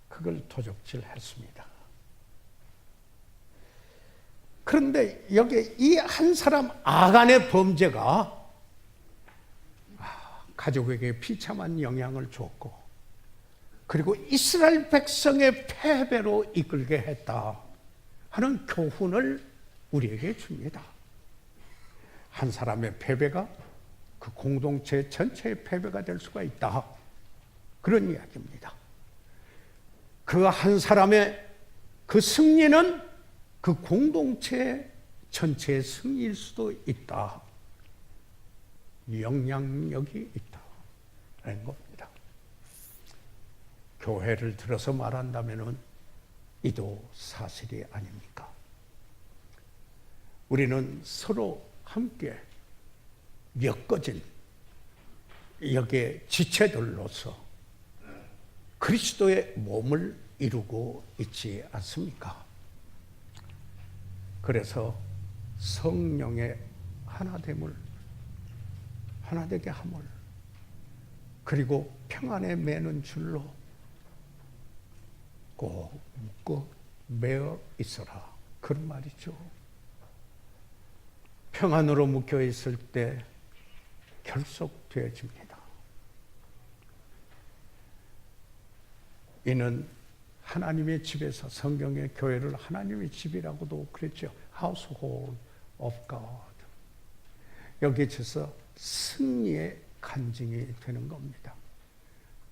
그걸 도적질했습니다. 그런데 여기 이 한 사람 아간의 범죄가 가족에게 비참한 영향을 줬고, 그리고 이스라엘 백성의 패배로 이끌게 했다 하는 교훈을 우리에게 줍니다. 한 사람의 패배가 그 공동체 전체의 패배가 될 수가 있다. 그런 이야기입니다. 그 한 사람의 그 승리는 그 공동체 전체의 승리일 수도 있다. 영향력이 있다. 라는 겁니다. 교회를 들어서 말한다면 이도 사실이 아닙니까? 우리는 서로 함께 엮어진 여기에 지체들로서 그리스도의 몸을 이루고 있지 않습니까? 그래서 성령의 하나됨을, 하나되게 함을, 그리고 평안에 매는 줄로 꼭 묶어 매어 있어라, 그런 말이죠. 평안으로 묶여 있을 때 결속되어집니다. 이는 하나님의 집에서, 성경의 교회를 하나님의 집이라고도 그랬죠. Household of God. 여기에 있어서 승리의 간증이 되는 겁니다.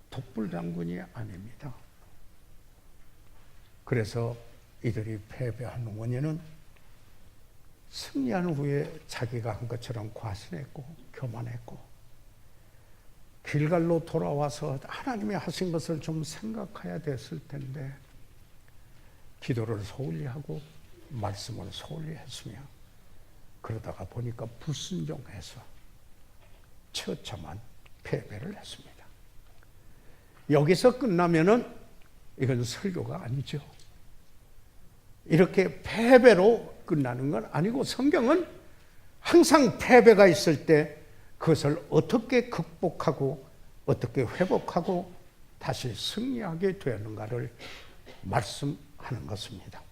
독불장군이 아닙니다. 그래서 이들이 패배한 원인은 승리한 후에 자기가 한 것처럼 과신했고 교만했고, 길갈로 돌아와서 하나님이 하신 것을 좀 생각해야 됐을 텐데 기도를 소홀히 하고 말씀을 소홀히 했으며, 그러다가 보니까 불순종해서 처참한 패배를 했습니다. 여기서 끝나면은 이건 설교가 아니죠. 이렇게 패배로 끝나는 건 아니고, 성경은 항상 패배가 있을 때 그것을 어떻게 극복하고 어떻게 회복하고 다시 승리하게 되는가를 말씀하는 것입니다.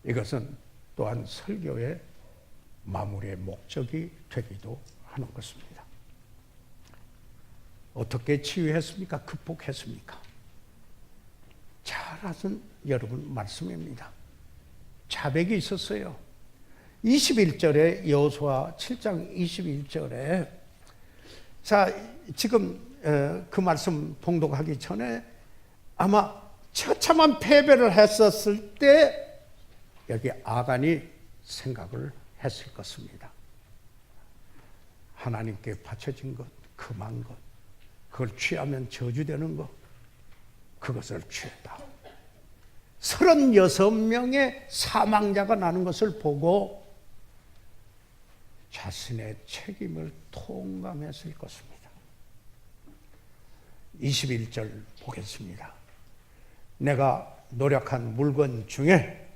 이것은 또한 설교의 마무리의 목적이 되기도 하는 것입니다. 어떻게 치유했습니까? 극복했습니까? 잘 아는 여러분 말씀입니다. 자백이 있었어요. 21절에, 여호수아 7장 21절에, 자, 지금 그 말씀 봉독하기 전에 아마 처참한 패배를 했었을 때 여기 아간이 생각을 했을 것입니다. 하나님께 바쳐진 것, 금한 것, 그걸 취하면 저주되는 것, 그것을 취했다. 36명의 사망자가 나는 것을 보고 자신의 책임을 통감했을 것입니다. 21절 보겠습니다. 내가 노력한 물건 중에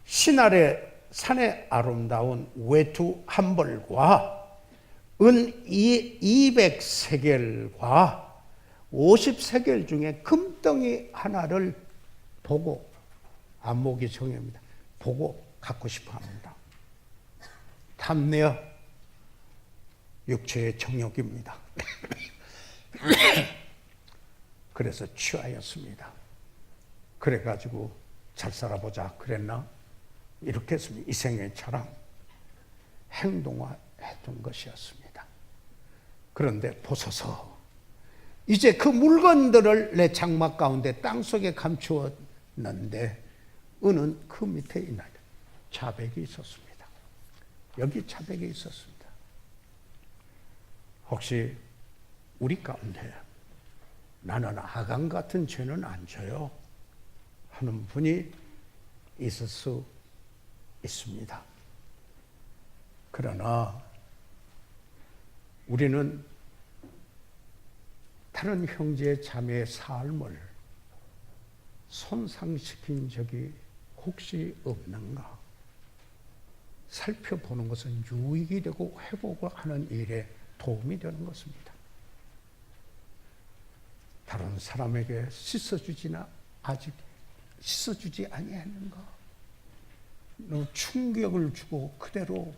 신할의 산의 아름다운 외투 한 벌과 은 200세겔과 50세겔 중에 금덩이 하나를 보고, 안목이 정의입니다. 보고 갖고 싶어 합니다. 탐내어 육체의 정욕입니다. 그래서 취하였습니다. 그래가지고 잘 살아보자 그랬나? 이렇게 했습니다. 이 생의 자랑, 행동화했던 것이었습니다. 그런데 보소서, 이제 그 물건들을 내 장막 가운데 땅속에 감추었는데 은은 그 밑에 있나이다. 자백이 있었습니다. 여기 자백이 있었습니다. 혹시 우리 가운데 나는 아간 같은 죄는 안 져요 하는 분이 있을 수 있습니다. 그러나 우리는 다른 형제 자매의 삶을 손상시킨 적이 혹시 없는가 살펴보는 것은 유익이 되고 회복을 하는 일에 도움이 되는 것입니다. 다른 사람에게 씻어주지나 아직 씻어주지 아니했는가? 너 충격을 주고 그대로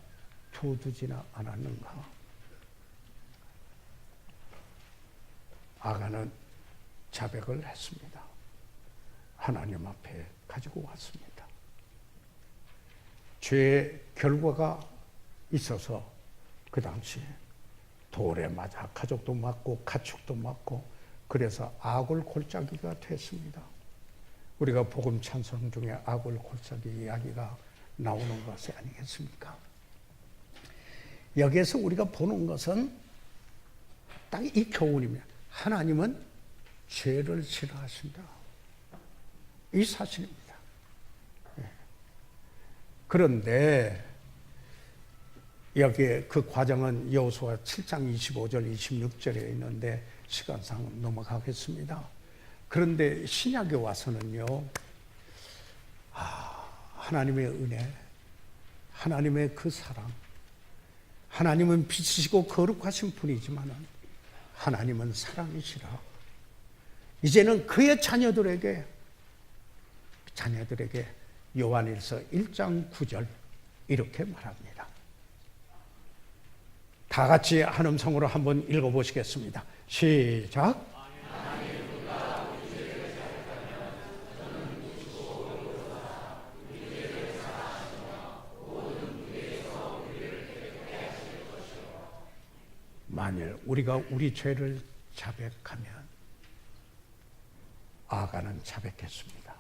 둬두지나 않았는가? 아간은 자백을 했습니다. 하나님 앞에 가지고 왔습니다. 죄의 결과가 있어서 그 당시에 돌에 맞아 가족도 맞고 가축도 맞고 그래서 아굴 골짜기가 됐습니다. 우리가 복음 찬송 중에 아굴 골짜기 이야기가 나오는 것이 아니겠습니까? 여기에서 우리가 보는 것은 딱 이 교훈입니다. 하나님은 죄를 싫어하신다. 이 사실입니다. 그런데 여기에 그 과정은 여호수아 7장 25절 26절에 있는데 시간상 넘어가겠습니다. 그런데 신약에 와서는요, 하나님의 은혜, 하나님의 그 사랑, 하나님은 빛이시고 거룩하신 분이지만 하나님은 사랑이시라. 이제는 그의 자녀들에게 요한일서 1장 9절 이렇게 말합니다. 다 같이 한 음성으로 한번 읽어보시겠습니다. 시작. 만일 우리가 우리 죄를 자백하면 아가는 자백했습니다.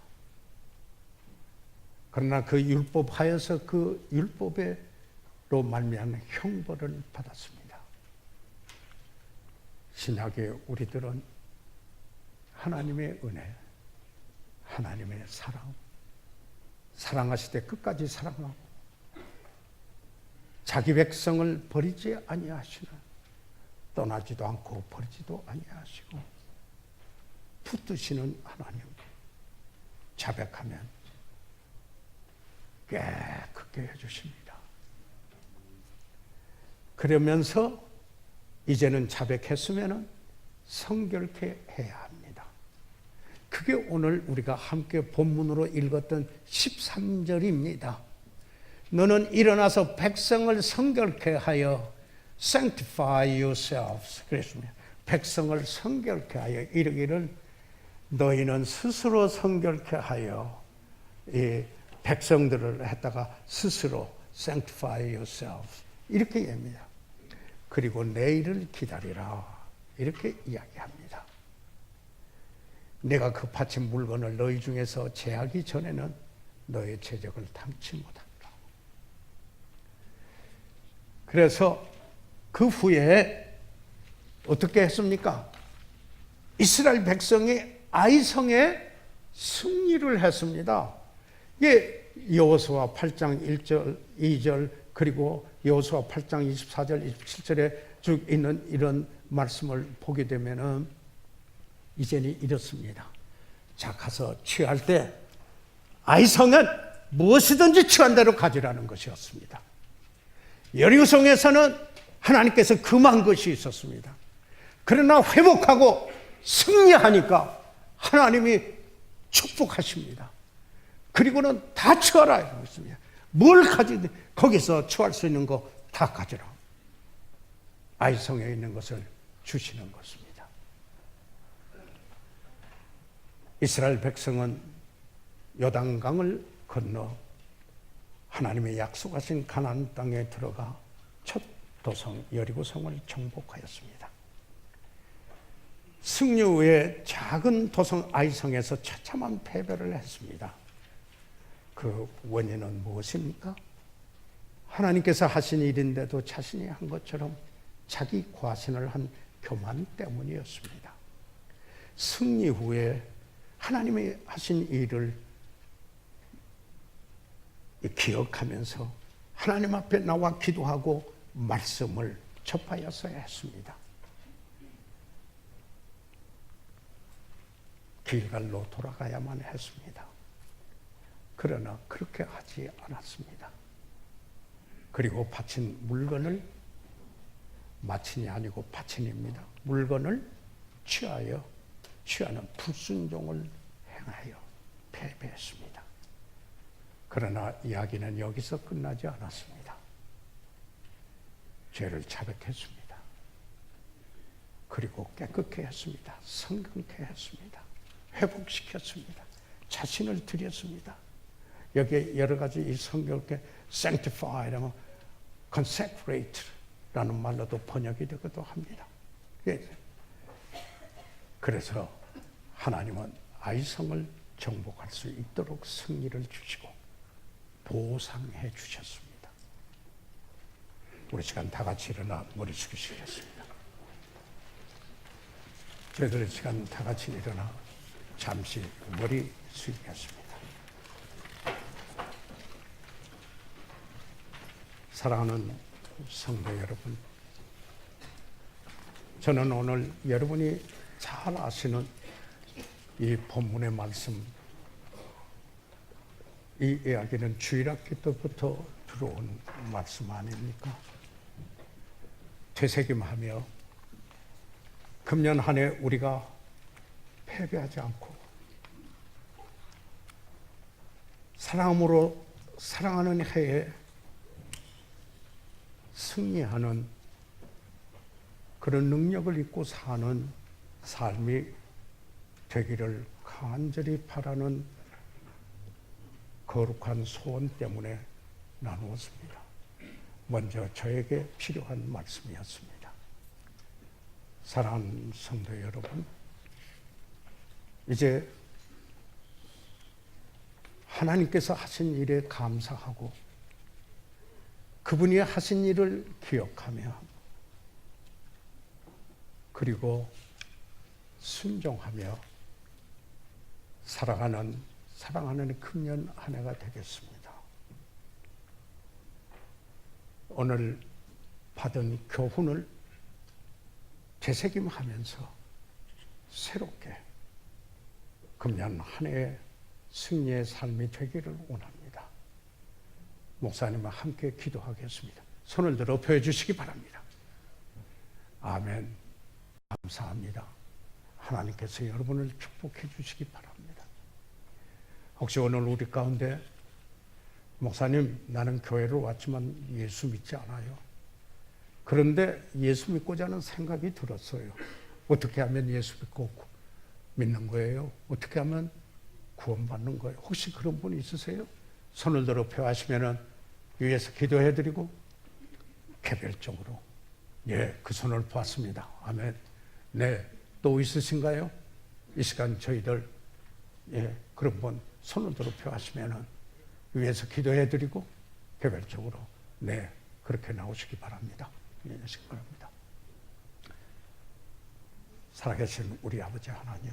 그러나 그 율법하여서 그 율법으로 말미암아 형벌을 받았습니다. 신약의 우리들은 하나님의 은혜, 하나님의 사랑하실 때 끝까지 사랑하고 자기 백성을 버리지 아니하시는, 떠나지도 않고 버리지도 아니하시고 붙드시는 하나님, 자백하면 깨끗게 해주십니다. 그러면서 이제는 자백했으면 성결케 해야 합니다. 그게 오늘 우리가 함께 본문으로 읽었던 13절입니다. 너는 일어나서 백성을 성결케 하여 sanctify yourselves. 그랬습니다. 백성을 성결케 하여 이르기를 너희는 스스로 성결케 하여, 이 백성들을 했다가 스스로 sanctify yourselves 이렇게 얘기합니다. 그리고 내일을 기다리라 이렇게 이야기합니다. 내가 그 바친 물건을 너희 중에서 제하기 전에는 너의 죄적을 담지 못한다. 그래서 그 후에 어떻게 했습니까? 이스라엘 백성이 아이성에 승리를 했습니다. 이게 여호수아 8장 1절, 2절 그리고 여호수아 8장 24절, 27절에 쭉 있는 이런 말씀을 보게 되면은 이제는 이렇습니다. 자, 가서 취할 때 아이성은 무엇이든지 취한 대로 가지라는 것이었습니다. 여리고성에서는 하나님께서 금한 것이 있었습니다. 그러나 회복하고 승리하니까 하나님이 축복하십니다. 그리고는 다 취하라 이러고 있습니다. 뭘 가지든 거기서 취할 수 있는 거 다 가지라. 아이성에 있는 것을 주시는 것입니다. 이스라엘 백성은 요단강을 건너 하나님의 약속하신 가나안 땅에 들어가 첫 도성 여리고성을 정복하였습니다. 승리 후에 작은 도성 아이성에서 처참한 패배를 했습니다. 그 원인은 무엇입니까? 하나님께서 하신 일인데도 자신이 한 것처럼 자기 과신을 한 교만 때문이었습니다. 승리 후에 하나님이 하신 일을 기억하면서 하나님 앞에 나와 기도하고 말씀을 접하였어야 했습니다. 길갈로 돌아가야만 했습니다. 그러나 그렇게 하지 않았습니다. 그리고 바친 물건을, 마친이 아니고 바친입니다. 물건을 취하는 불순종을 행하여 패배했습니다. 그러나 이야기는 여기서 끝나지 않았습니다. 죄를 자백했습니다. 그리고 깨끗게 했습니다. 성경케 했습니다. 회복시켰습니다. 자신을 드렸습니다. 여기에 여러 가지 이 성경께 sanctify라고 consecrate라는 말로도 번역이 되기도 합니다. 그래서 하나님은 아이성을 정복할 수 있도록 승리를 주시고 보상해 주셨습니다. 우리 시간 다 같이 일어나 머리 숙이시겠습니다. 저희들의 시간 다 같이 일어나 잠시 머리 숙이겠습니다. 사랑하는 성도 여러분, 저는 오늘 여러분이 잘 아시는 이 본문의 말씀 이 이야기는 주일학기 때부터 들어온 말씀 아닙니까? 되새김하며 금년 한 해 우리가 패배하지 않고 사랑으로 사랑하는 해에 승리하는 그런 능력을 입고 사는 삶이 되기를 간절히 바라는 거룩한 소원 때문에 나누었습니다. 먼저 저에게 필요한 말씀이었습니다. 사랑하는 성도 여러분, 이제 하나님께서 하신 일에 감사하고 그분이 하신 일을 기억하며 그리고 순종하며 사랑하는 금년 한 해가 되겠습니다. 오늘 받은 교훈을 되새김하면서 새롭게 금년 한 해의 승리의 삶이 되기를 원합니다. 목사님과 함께 기도하겠습니다. 손을 들어 펴주시기 바랍니다. 아멘. 감사합니다. 하나님께서 여러분을 축복해 주시기 바랍니다. 혹시 오늘 우리 가운데 목사님, 나는 교회를 왔지만 예수 믿지 않아요. 그런데 예수 믿고자 하는 생각이 들었어요. 어떻게 하면 예수 믿고 믿는 거예요? 어떻게 하면 구원받는 거예요? 혹시 그런 분이 있으세요? 손을 들어 펴하시면은 위에서 기도해드리고 개별적으로 그 손을 봤습니다. 아멘. 네, 또 있으신가요? 이 시간 저희들 그런 분 손을 들어 펴하시면은 위에서 기도해드리고 개별적으로 그렇게 나오시기 바랍니다. 나오시기 바랍니다. 살아계신 우리 아버지 하나님,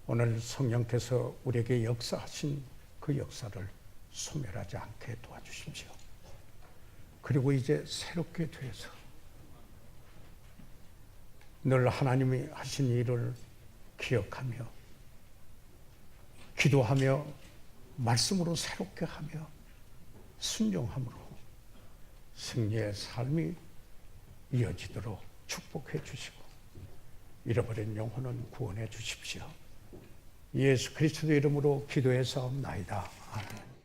오늘 성령께서 우리에게 역사하신 그 역사를 소멸하지 않게 도와주십시오. 그리고 이제 새롭게 돼서 늘 하나님이 하신 일을 기억하며 기도하며 말씀으로 새롭게 하며 순종함으로 승리의 삶이 이어지도록 축복해 주시고 잃어버린 영혼은 구원해 주십시오. 예수 그리스도 이름으로 기도해 사옵나이다. 아멘.